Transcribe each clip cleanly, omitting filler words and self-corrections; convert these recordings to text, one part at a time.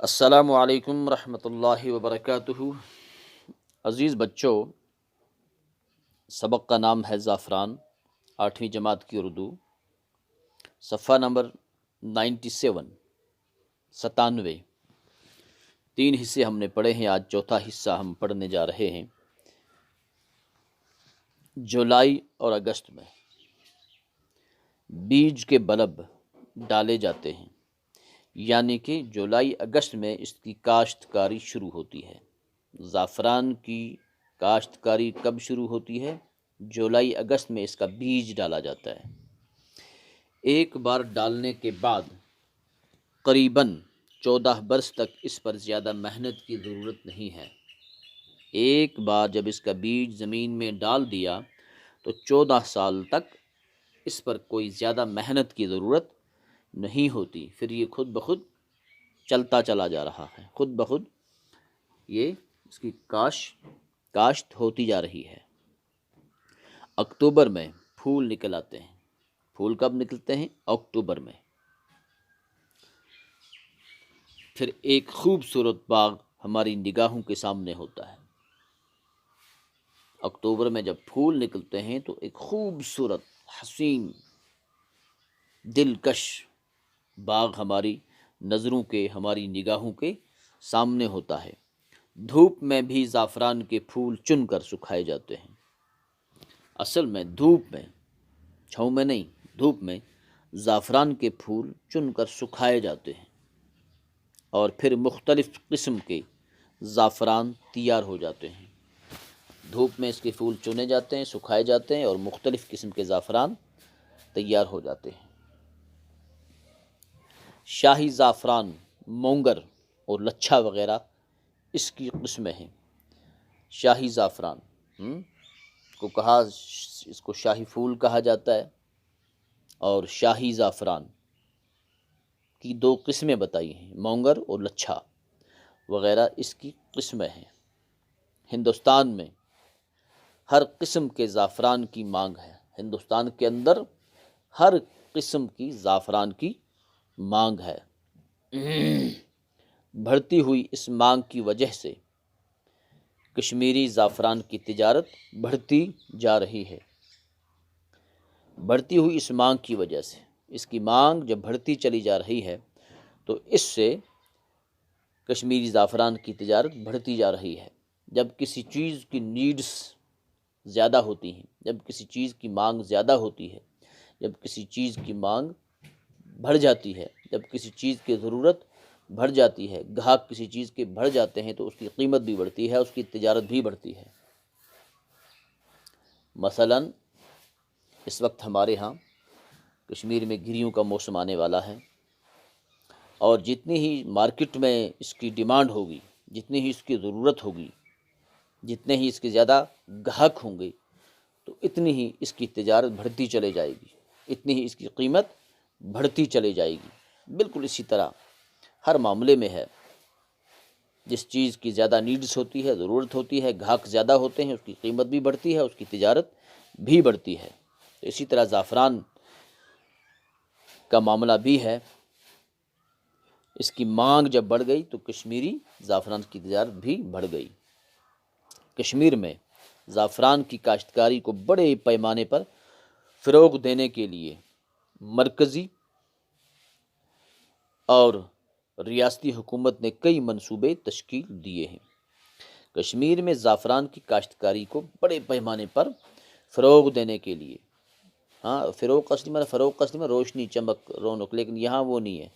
السلام علیکم ورحمۃ اللہ وبرکاتہ۔ عزیز بچوں، سبق کا نام ہے زعفران، 8ویں جماعت کی اردو، صفحہ نمبر 97۔ 3 حصے ہم نے پڑھے ہیں، آج چوتھا حصہ ہم پڑھنے جا رہے ہیں۔ جولائی اور اگست میں بیج کے بلب ڈالے جاتے ہیں، یعنی کہ جولائی اگست میں اس کی کاشتکاری شروع ہوتی ہے۔ زعفران کی کاشتکاری کب شروع ہوتی ہے؟ جولائی اگست میں اس کا بیج ڈالا جاتا ہے۔ ایک بار ڈالنے کے بعد قریباً 14 برس تک اس پر زیادہ محنت کی ضرورت نہیں ہے۔ ایک بار جب اس کا بیج زمین میں ڈال دیا تو 14 سال تک اس پر کوئی زیادہ محنت کی ضرورت نہیں ہوتی، پھر یہ خود بخود چلتا چلا جا رہا ہے، خود بخود یہ اس کی کاشت ہوتی جا رہی ہے۔ اکتوبر میں پھول نکل آتے ہیں۔ پھول کب نکلتے ہیں؟ اکتوبر میں۔ پھر ایک خوبصورت باغ ہماری نگاہوں کے سامنے ہوتا ہے۔ اکتوبر میں جب پھول نکلتے ہیں تو ایک خوبصورت، حسین، دلکش باغ ہماری نظروں کے، ہماری نگاہوں کے سامنے ہوتا ہے۔ دھوپ میں بھی زعفران کے پھول چن کر سکھائے جاتے ہیں۔ اصل میں دھوپ میں، چھاؤں میں نہیں، دھوپ میں زعفران کے پھول چن کر سکھائے جاتے ہیں، اور پھر مختلف قسم کے زعفران تیار ہو جاتے ہیں۔ دھوپ میں اس کے پھول چنے جاتے ہیں، سکھائے جاتے ہیں، اور مختلف قسم کے زعفران تیار ہو جاتے ہیں۔ شاہی زعفران، مونگر اور لچھا وغیرہ اس کی قسمیں ہیں۔ شاہی زعفران اس کو شاہی پھول کہا جاتا ہے، اور شاہی زعفران کی 2 قسمیں بتائی ہیں، مونگر اور لچھا وغیرہ اس کی قسمیں ہیں۔ ہندوستان میں ہر قسم کے زعفران کی مانگ ہے۔ ہندوستان کے اندر ہر قسم کی زعفران کی مانگ ہے۔ بڑھتی ہوئی اس مانگ کی وجہ سے کشمیری زعفران کی تجارت بڑھتی جا رہی ہے۔ بڑھتی ہوئی اس مانگ کی وجہ سے، اس کی مانگ جب بڑھتی چلی جا رہی ہے تو اس سے کشمیری زعفران کی تجارت بڑھتی جا رہی ہے۔ جب کسی چیز کی نیڈس زیادہ ہوتی ہیں، جب کسی چیز کی مانگ زیادہ ہوتی ہے، جب کسی چیز کی مانگ بڑھ جاتی ہے، جب کسی چیز کی ضرورت بڑھ جاتی ہے، گاہک کسی چیز کے بڑھ جاتے ہیں تو اس کی قیمت بھی بڑھتی ہے، اس کی تجارت بھی بڑھتی ہے۔ مثلا اس وقت ہمارے ہاں کشمیر میں گریوں کا موسم آنے والا ہے، اور جتنی ہی مارکیٹ میں اس کی ڈیمانڈ ہوگی، جتنی ہی اس کی ضرورت ہوگی، جتنے ہی اس کے زیادہ گاہک ہوں گے، تو اتنی ہی اس کی تجارت بڑھتی چلے جائے گی، اتنی ہی اس کی قیمت بڑھتی چلے جائے گی۔ بالکل اسی طرح ہر معاملے میں ہے، جس چیز کی زیادہ نیڈس ہوتی ہے، ضرورت ہوتی ہے، گاہک زیادہ ہوتے ہیں، اس کی قیمت بھی بڑھتی ہے، اس کی تجارت بھی بڑھتی ہے۔ تو اسی طرح زعفران کا معاملہ بھی ہے، اس کی مانگ جب بڑھ گئی تو کشمیری زعفران کی تجارت بھی بڑھ گئی۔ کشمیر میں زعفران کی کاشتکاری کو بڑے پیمانے پر فروغ دینے کے لیے مرکزی اور ریاستی حکومت نے کئی منصوبے تشکیل دیے ہیں۔ کشمیر میں زعفران کی کاشتکاری کو بڑے پیمانے پر فروغ دینے کے لیے، فروغ میں روشنی، چمک، رونق، لیکن یہاں وہ نہیں ہے۔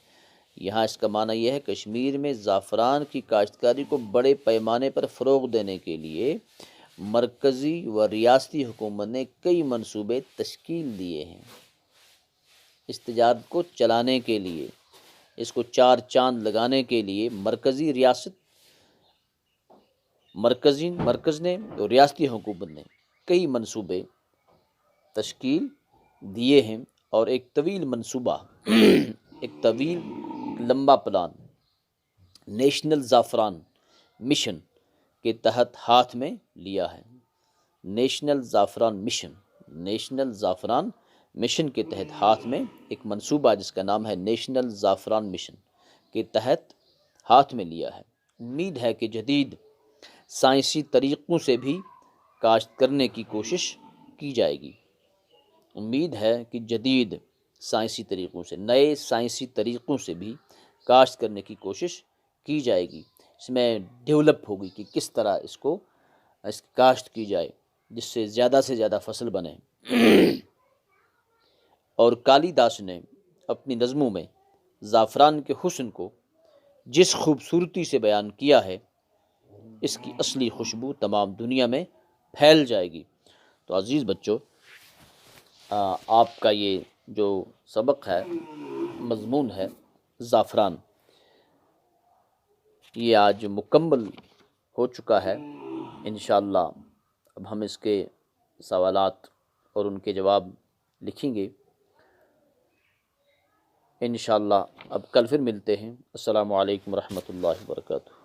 یہاں اس کا معنی یہ ہے، کشمیر میں زعفران کی کاشتکاری کو بڑے پیمانے پر فروغ دینے کے لیے مرکزی و ریاستی حکومت نے کئی منصوبے تشکیل دیے ہیں۔ اس تجارت کو چلانے کے لیے، اس کو 4 چاند لگانے کے لیے مرکز نے اور ریاستی حکومت نے کئی منصوبے تشکیل دیے ہیں، اور ایک طویل منصوبہ، ایک لمبا پلان نیشنل زعفران مشن کے تحت ہاتھ میں لیا ہے۔ نیشنل زعفران مشن کے تحت ہاتھ میں ایک منصوبہ، جس کا نام ہے نیشنل زعفران مشن، کے تحت ہاتھ میں لیا ہے۔ امید ہے کہ جدید سائنسی طریقوں سے بھی کاشت کرنے کی کوشش کی جائے گی۔ امید ہے کہ جدید سائنسی طریقوں سے، نئے سائنسی طریقوں سے بھی کاشت کرنے کی کوشش کی جائے گی۔ اس میں ڈیولپ ہوگی کہ کس طرح اس کی کاشت کی جائے جس سے زیادہ فصل بنے۔ اور کالی داس نے اپنی نظموں میں زعفران کے حسن کو جس خوبصورتی سے بیان کیا ہے، اس کی اصلی خوشبو تمام دنیا میں پھیل جائے گی۔ تو عزیز بچوں، آپ کا یہ جو سبق ہے، مضمون ہے زعفران، یہ آج مکمل ہو چکا ہے۔ انشاءاللہ اب ہم اس کے سوالات اور ان کے جواب لکھیں گے انشاءاللہ۔ اب کل پھر ملتے ہیں۔ السلام علیکم ورحمۃ اللہ وبرکاتہ۔